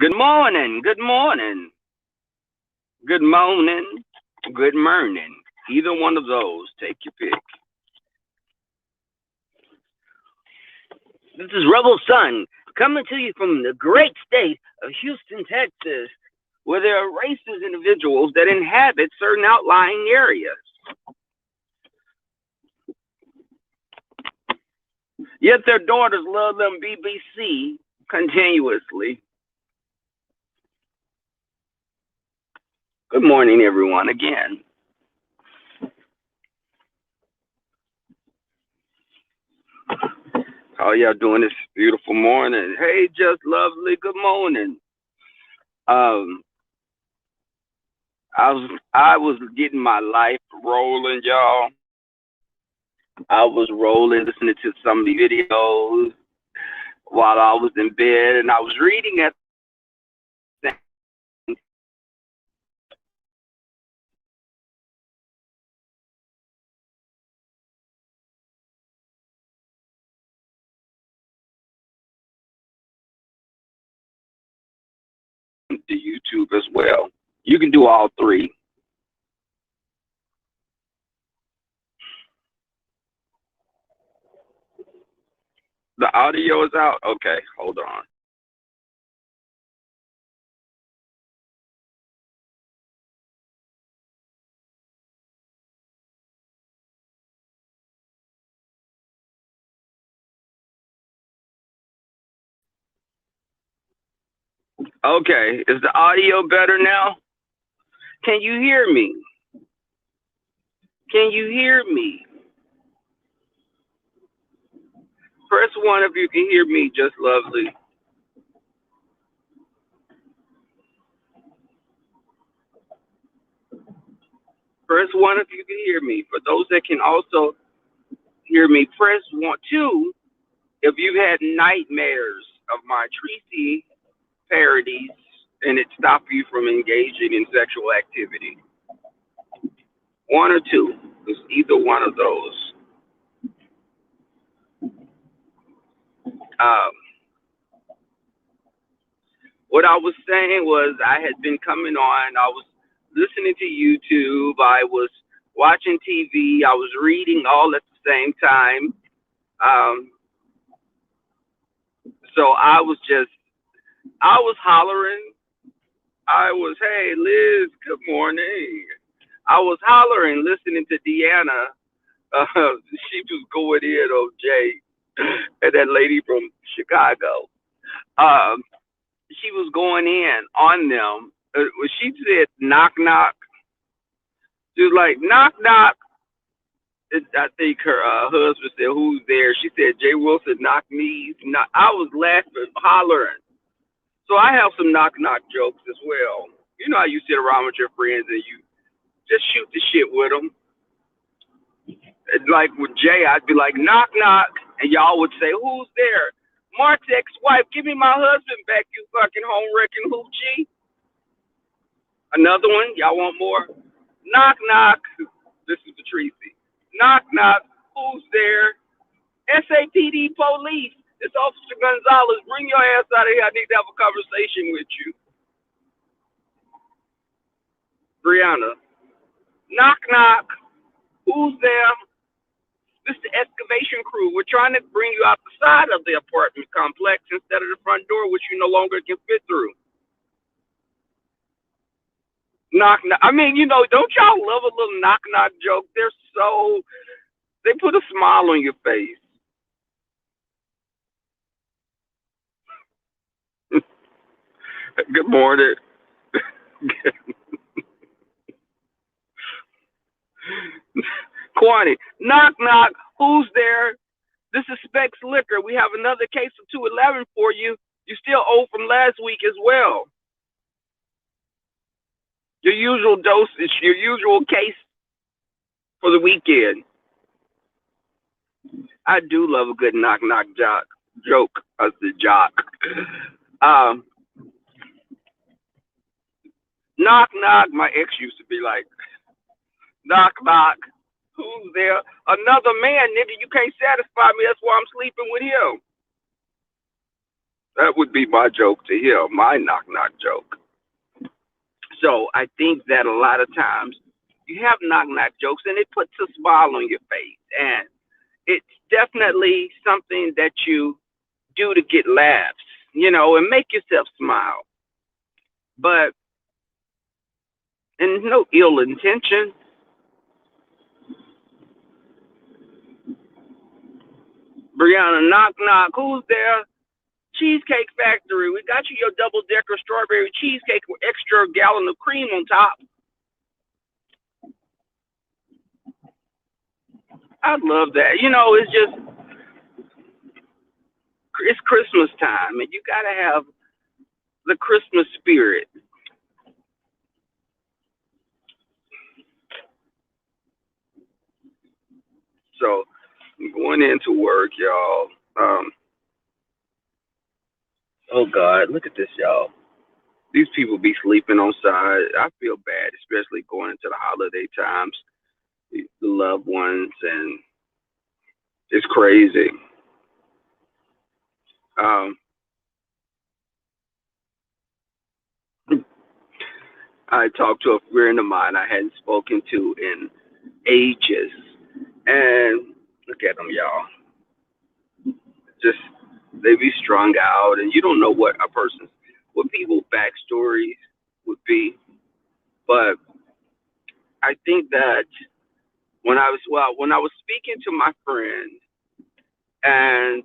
Good morning, good morning, good morning, good morning. Either one of those, take your pick. This is Rebel Sun coming to you from the great state of Houston, Texas, where there are racist individuals that inhabit certain outlying areas. Yet their daughters love them BBC continuously. Good morning, everyone, again. How y'all doing this beautiful morning? Hey, just lovely. Good morning. Um, I was getting my life rolling, y'all. I was rolling, listening to some videos while I was in bed, and I was reading at the YouTube as well. You can do all three. The audio is out. Okay, hold on. Okay, is the audio better now? Can you hear me? Can you hear me? Press one if you can hear me, just lovely. Press one if you can hear me. For those that can also hear me, press one, two if you've had nightmares of my Tracy parodies and it stopped you from engaging in sexual activity. One or two. It's either one of those. Um, what I was saying was I had been coming on. I was listening to YouTube. I was watching TV. I was reading all at the same time. Um, so I was hollering. I was, hey, Liz, good morning. I was hollering, listening to Deanna. She was going in on Jay and that lady from Chicago. Um, she was going in on them. When she said knock knock, she was like knock knock. I think her husband said who's there. She said Jay Wilson knock knees. Knock. I was laughing, hollering. So I have some knock knock jokes as well. You know how you sit around with your friends and you just shoot the shit with them. Like with Jay, I'd be like, knock, knock. And y'all would say, who's there? Mark's ex-wife, give me my husband back, you fucking home-wrecking hoochie. Another one, y'all want more? Knock, knock. This is Patrice. Knock, knock. Who's there? SAPD police. It's Officer Gonzalez. Bring your ass out of here. I need to have a conversation with you. Brianna. Knock, knock. Who's there? This is the excavation crew. We're trying to bring you out the side of the apartment complex instead of the front door, which you no longer can fit through. Knock, knock. I mean, don't y'all love a little knock, knock joke? They put a smile on your face. Good morning. Quantity. Knock, knock. Who's there? This is Specs Liquor. We have another case of 211 for you. You still owe from last week as well. Your usual dosage, your usual case for the weekend. I do love a good knock knock joke as the jock. Um, knock knock. My ex used to be like, knock knock. Who's there? Another man, nigga. You can't satisfy me. That's why I'm sleeping with him. That would be my joke to him, my knock knock joke. So I think that a lot of times you have knock knock jokes and it puts a smile on your face. And it's definitely something that you do to get laughs, and make yourself smile. But and no ill intention. Brianna, knock knock. Who's there? Cheesecake Factory. We got you your double decker strawberry cheesecake with extra gallon of cream on top. I love that. It's Christmas time, and you gotta have the Christmas spirit. So I'm going into work, y'all. Oh God, look at this, y'all. These people be sleeping on side. I feel bad, especially going into the holiday times. The loved ones, and it's crazy. Um, I talked to a friend of mine I hadn't spoken to in ages, and look at them, y'all. Just they be strung out, and you don't know what people's backstories would be. But I think that when I was speaking to my friend, and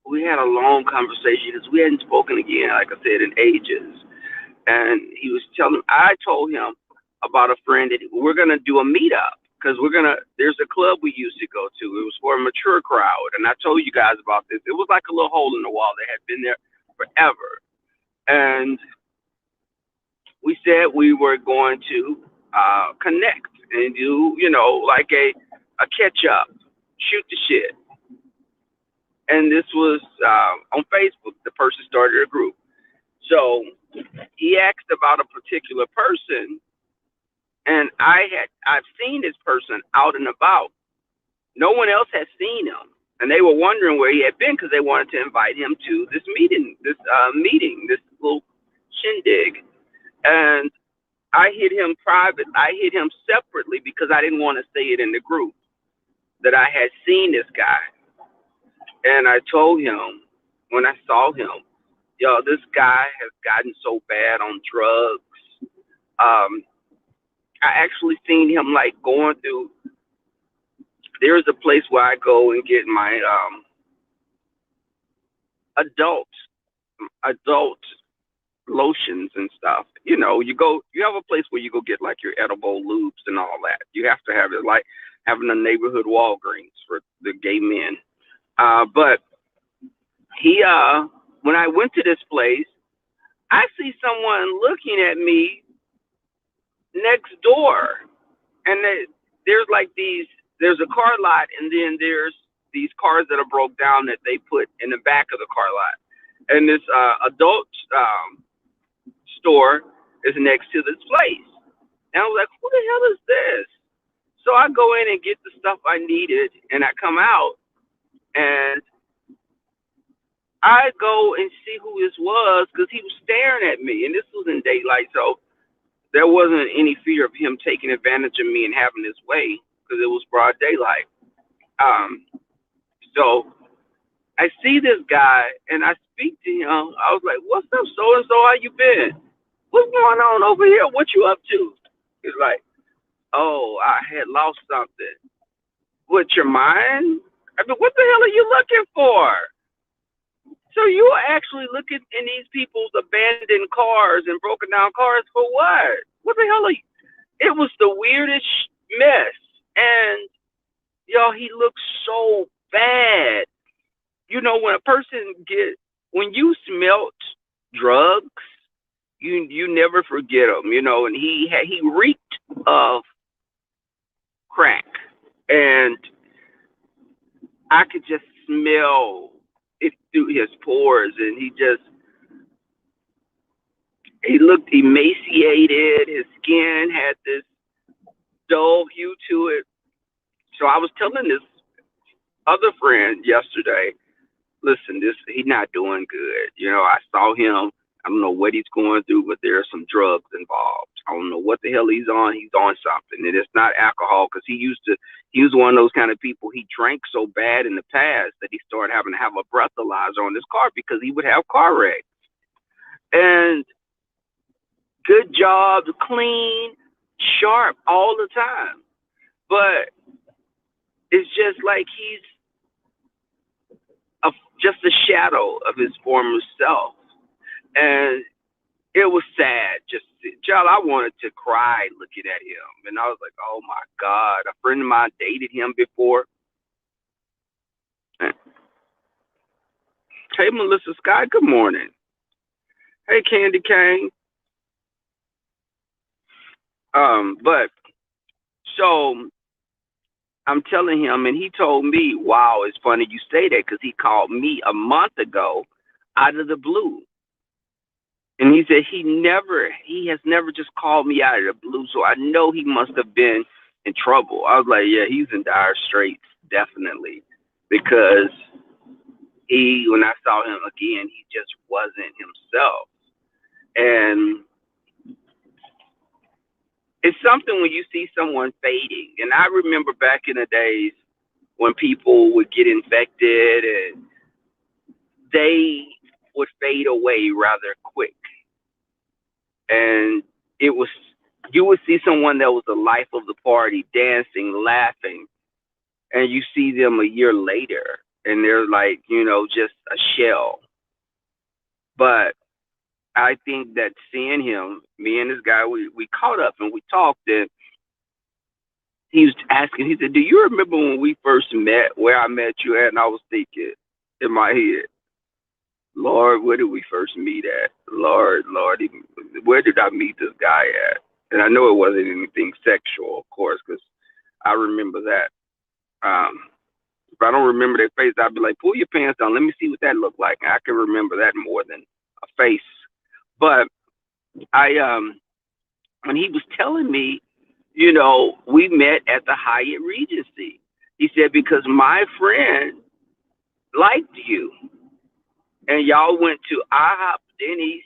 we had a long conversation because we hadn't spoken again, like I said, in ages. And I told him about a friend that we're gonna do a meetup because there's a club we used to go to. It was for a mature crowd, and I told you guys about this. It was like a little hole in the wall that had been there forever, and we said we were going to connect and do, like a catch up, shoot the shit. And this was on Facebook. The person started a group, so he asked about a particular person, and I've seen this person out and about. No one else had seen him, and they were wondering where he had been because they wanted to invite him to this meeting, this little shindig. And I hit him private. I hit him separately because I didn't want to say it in the group that I had seen this guy. And I told him when I saw him, yo, this guy has gotten so bad on drugs. I actually seen him like going through. There's a place where I go and get my adult adult lotions and stuff. You have a place where you go get like your edible lubes and all that. You have to have it like having a neighborhood Walgreens for the gay men. But he, when I went to this place, I see someone looking at me next door, and there's like there's a car lot, and then there's these cars that are broke down that they put in the back of the car lot, and this adult store is next to this place. And I was like, who the hell is this? So I go in and get the stuff I needed, and I come out, and I go and see who this was because he was staring at me, and this was in daylight, so there wasn't any fear of him taking advantage of me and having his way because it was broad daylight. Um, so I see this guy, and I speak to him. I was like, "What's up, so and so? How you been? What's going on over here? What you up to?" He's like, "Oh, I had lost something." What, your mind? I mean, what the hell are you looking for? So you are actually looking in these people's abandoned cars and broken down cars for what? What the hell are you? It was the weirdest mess. And y'all, he looks so bad. When a person when you smelt drugs, you never forget them. And he reeked of crack, and I could just smell it through his pores, and he looked emaciated. His skin had this dull hue to it. So I was telling this other friend yesterday, listen, this he's not doing good. I saw him. I don't know what he's going through, but there are some drugs involved. I don't know what the hell he's on. He's on something, and it's not alcohol because he was one of those kind of people. He drank so bad in the past that he started having to have a breathalyzer on his car because he would have car wrecks. And good job, clean, sharp all the time. But it's just like he's just a shadow of his former self. And it was sad. Child, I wanted to cry looking at him. And I was like, oh my God. A friend of mine dated him before. Hey, Melissa Scott, good morning. Hey, Candy Cane. But so I'm telling him, and he told me, wow, it's funny you say that because he called me a month ago out of the blue. And he said he has never just called me out of the blue. So I know he must have been in trouble. I was like, yeah, he's in dire straits, definitely. Because when I saw him again, he just wasn't himself. And it's something when you see someone fading. And I remember back in the days when people would get infected and they would fade away rather quick. And you would see someone that was the life of the party, dancing, laughing, and you see them a year later and they're like, just a shell. But I think that seeing him, me and this guy, we caught up and we talked, and he was asking, he said, do you remember when we first met, where I met you at? And I was thinking in my head, Lord, where did we first meet at? Lord, where did I meet this guy at? And I know it wasn't anything sexual, of course, because I remember that. If I don't remember their face, I'd be like, pull your pants down. Let me see what that looked like. I can remember that more than a face. But when he was telling me, we met at the Hyatt Regency. He said, because my friend liked you. And y'all went to IHOP, Denny's.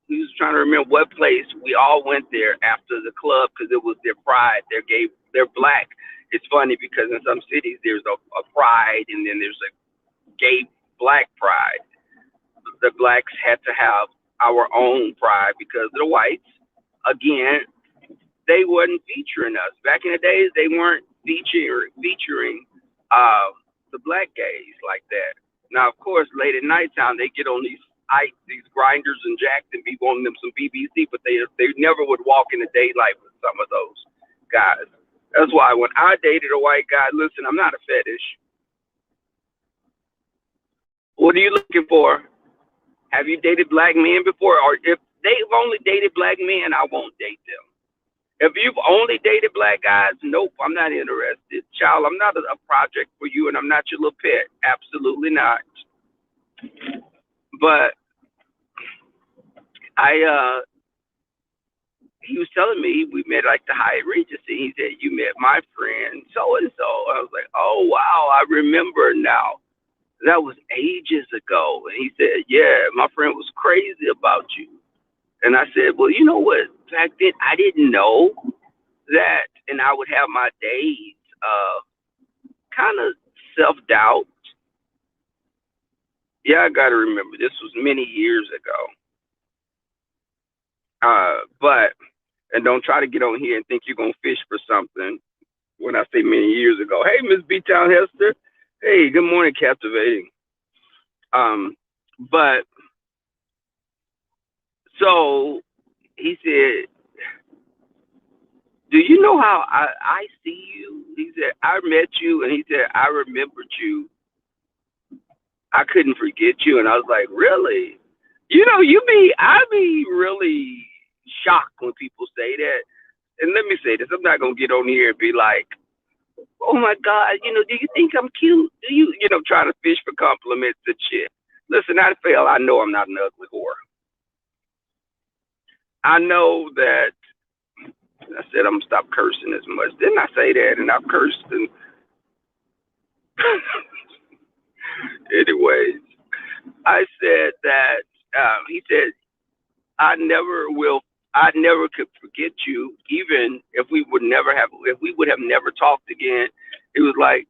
He was trying to remember what place. We all went there after the club because it was their pride. They're black. It's funny because in some cities there's a pride and then there's a gay black pride. The blacks had to have our own pride because of the whites. Again, they wasn't featuring us. Back in the days, they weren't featuring the black gays like that. Now, of course, late at nighttime, they get on these grinders and jacks and be wanting them some BBC, but they never would walk in the daylight with some of those guys. That's why when I dated a white guy, listen, I'm not a fetish. What are you looking for? Have you dated black men before? Or if they've only dated black men, I won't date them. If you've only dated black guys, nope, I'm not interested. Child, I'm not a project for you, and I'm not your little pet. Absolutely not. But he was telling me we met like the Hyatt Regency. He said, you met my friend so-and-so. I was like, oh, wow, I remember now. That was ages ago. And he said, yeah, my friend was crazy about you. And I said, well, you know what? Back then, I didn't know that. And I would have my days of kind of self-doubt. Yeah, I got to remember, this was many years ago. And don't try to get on here and think you're going to fish for something when I say many years ago. Hey, Miss B-Town Hester. Hey, good morning, Captivating. But so he said, do you know how I see you? He said, I met you, and he said, I remembered you. I couldn't forget you. And I was like, really? I be really shocked when people say that. And let me say this, I'm not going to get on here and be like, oh my God, do you think I'm cute? Do you, trying to fish for compliments and shit. Listen, I fail. I know I'm not an ugly whore. I know that I said I'm going to stop cursing as much. Didn't I say that? And I've cursed. And anyways, I said that he said I never will. I never could forget you, even if we would have never talked again. It was like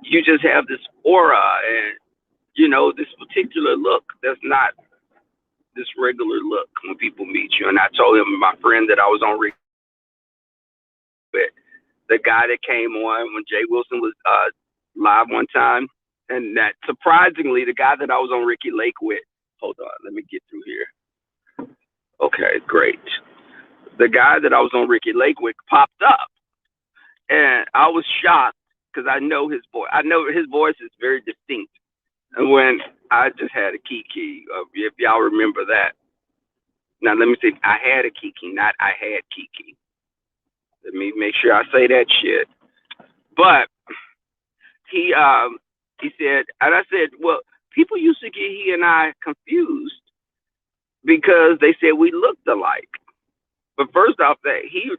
you just have this aura, and this particular look that's not this regular look when people meet you. And I told him, my friend that I was on with, the guy that came on when Jay Wilson was live one time, and that surprisingly, the guy that I was on Ricky Lake with. Hold on, let me get through here. Okay, great. The guy that I was on Ricky Lake with popped up, and I was shocked because I know his voice. I know his voice is very distinct. And when I just had a Kiki, if y'all remember that. Now let me say, I had a Kiki, not I had Kiki. Let me make sure I say that shit. But he said, and I said, well, people used to get he and I confused because they said we looked alike. But first off, that he,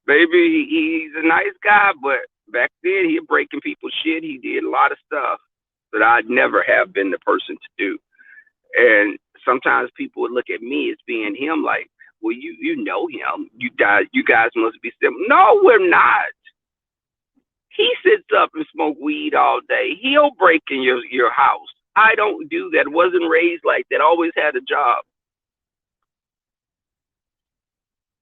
maybe he's a nice guy, but back then he was breaking people's shit. He did a lot of stuff that I'd never have been the person to do. And sometimes people would look at me as being him, like, well, you know him. You guys must be similar. No, we're not. He sits up and smoke weed all day. He'll break in your house. I don't do that. Wasn't raised like that. Always had a job.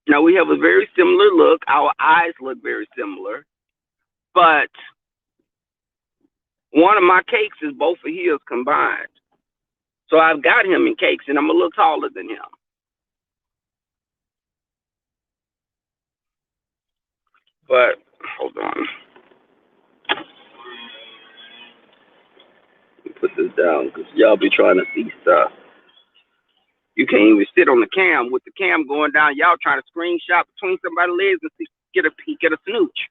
Now we have a very similar look. Our eyes look very similar. But one of my cakes is both of his combined. So I've got him in cakes, and I'm a little taller than him. But hold on. Put this down because y'all be trying to see stuff. You can't even sit on the cam with the cam going down. Y'all trying to screenshot between somebody's legs and get a peek at a snooch.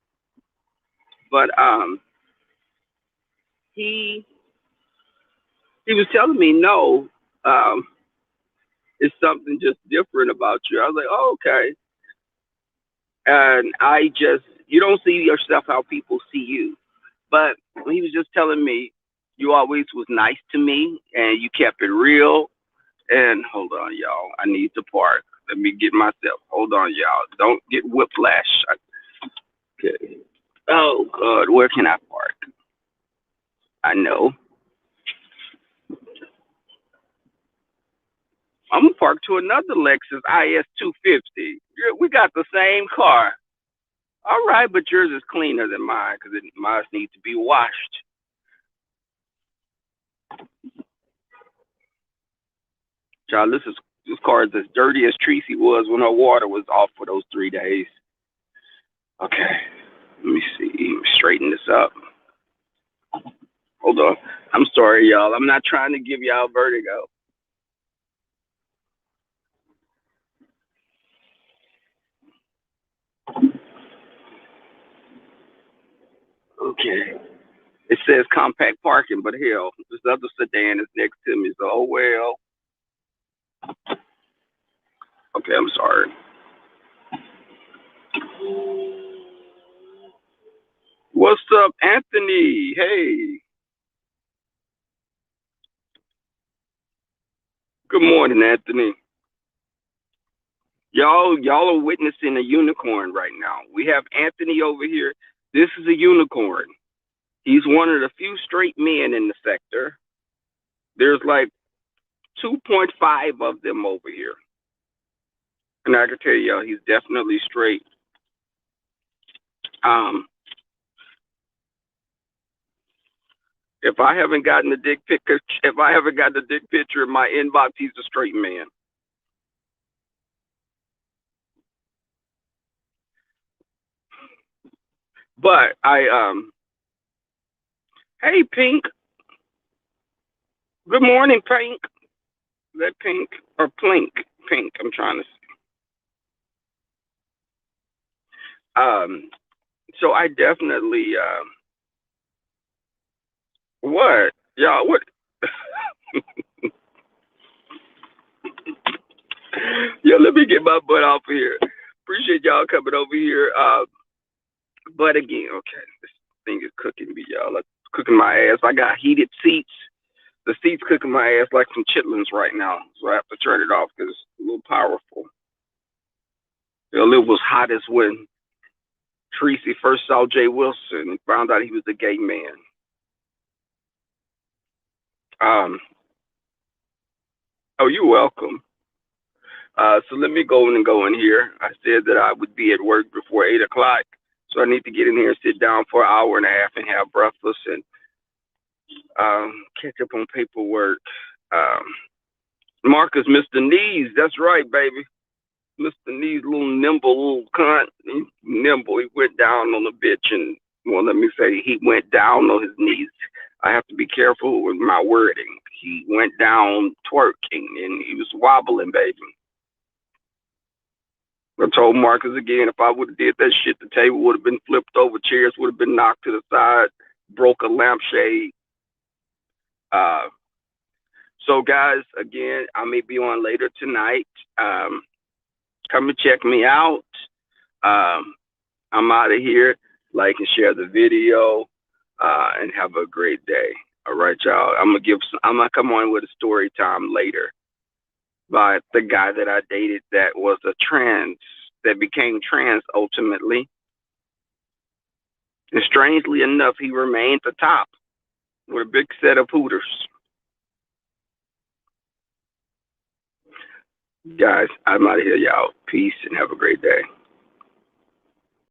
But he was telling me no, it's something just different about you. I was like, oh, okay. And you don't see yourself how people see you. But he was just telling me, you always was nice to me and you kept it real. And hold on, y'all. I need to park. Let me get myself. Hold on, y'all. Don't get whiplash. Okay. Oh, God. Where can I park? I know. I'm going to park to another Lexus IS 250. We got the same car. All right, but yours is cleaner than mine because mine needs to be washed. Child, this car is as dirty as Tracy was when her water was off for those 3 days. Okay, let me see. Let me straighten this up. Hold on. I'm sorry, y'all. I'm not trying to give y'all vertigo. Okay. It says compact parking, but hell, this other sedan is next to me, so oh well. Okay, I'm sorry. What's up, Anthony? Hey. Good morning, Anthony. Y'all are witnessing a unicorn right now. We have Anthony over here. This is a unicorn. He's one of the few straight men in the sector. There's like 2.5 of them over here. And I can tell y'all, he's definitely straight. If I haven't gotten the dick picture, in my inbox, he's a straight man. But hey, Pink. Good morning, Pink. Is that Pink or Plink? Pink. I'm trying to see. So I definitely, what? Y'all, what? Yo, let me get my butt off of here. Appreciate y'all coming over here. But again, okay, this thing is cooking me, y'all. cooking my ass. I got heated seats. The seat's cooking my ass like some chitlins right now, so I have to turn it off because it's a little powerful. It was hot as when Tracy first saw Jay Wilson and found out he was a gay man. Oh, you're welcome. So let me go in here. I said that I would be at work before 8 o'clock, so I need to get in here and sit down for an hour and a half and have breakfast and catch up on paperwork. Um, Marcus, Mr. Knees, that's right, baby. Mr. Knees, little nimble, little cunt. He's nimble. He went down on the bitch and, well, let me say, he went down on his knees. I have to be careful with my wording. He went down twerking and he was wobbling, baby. I told Marcus again, if I would have did that shit, the table would have been flipped over, chairs would have been knocked to the side, broke a lampshade. So, guys, again, I may be on later tonight. Come and check me out. I'm out of here. Like and share the video, and have a great day. All right, y'all. I'm gonna come on with a story time later by the guy that I dated that was that became trans ultimately. And strangely enough, he remained the top with a big set of hooters. Guys, I'm out of here, y'all. Peace and have a great day.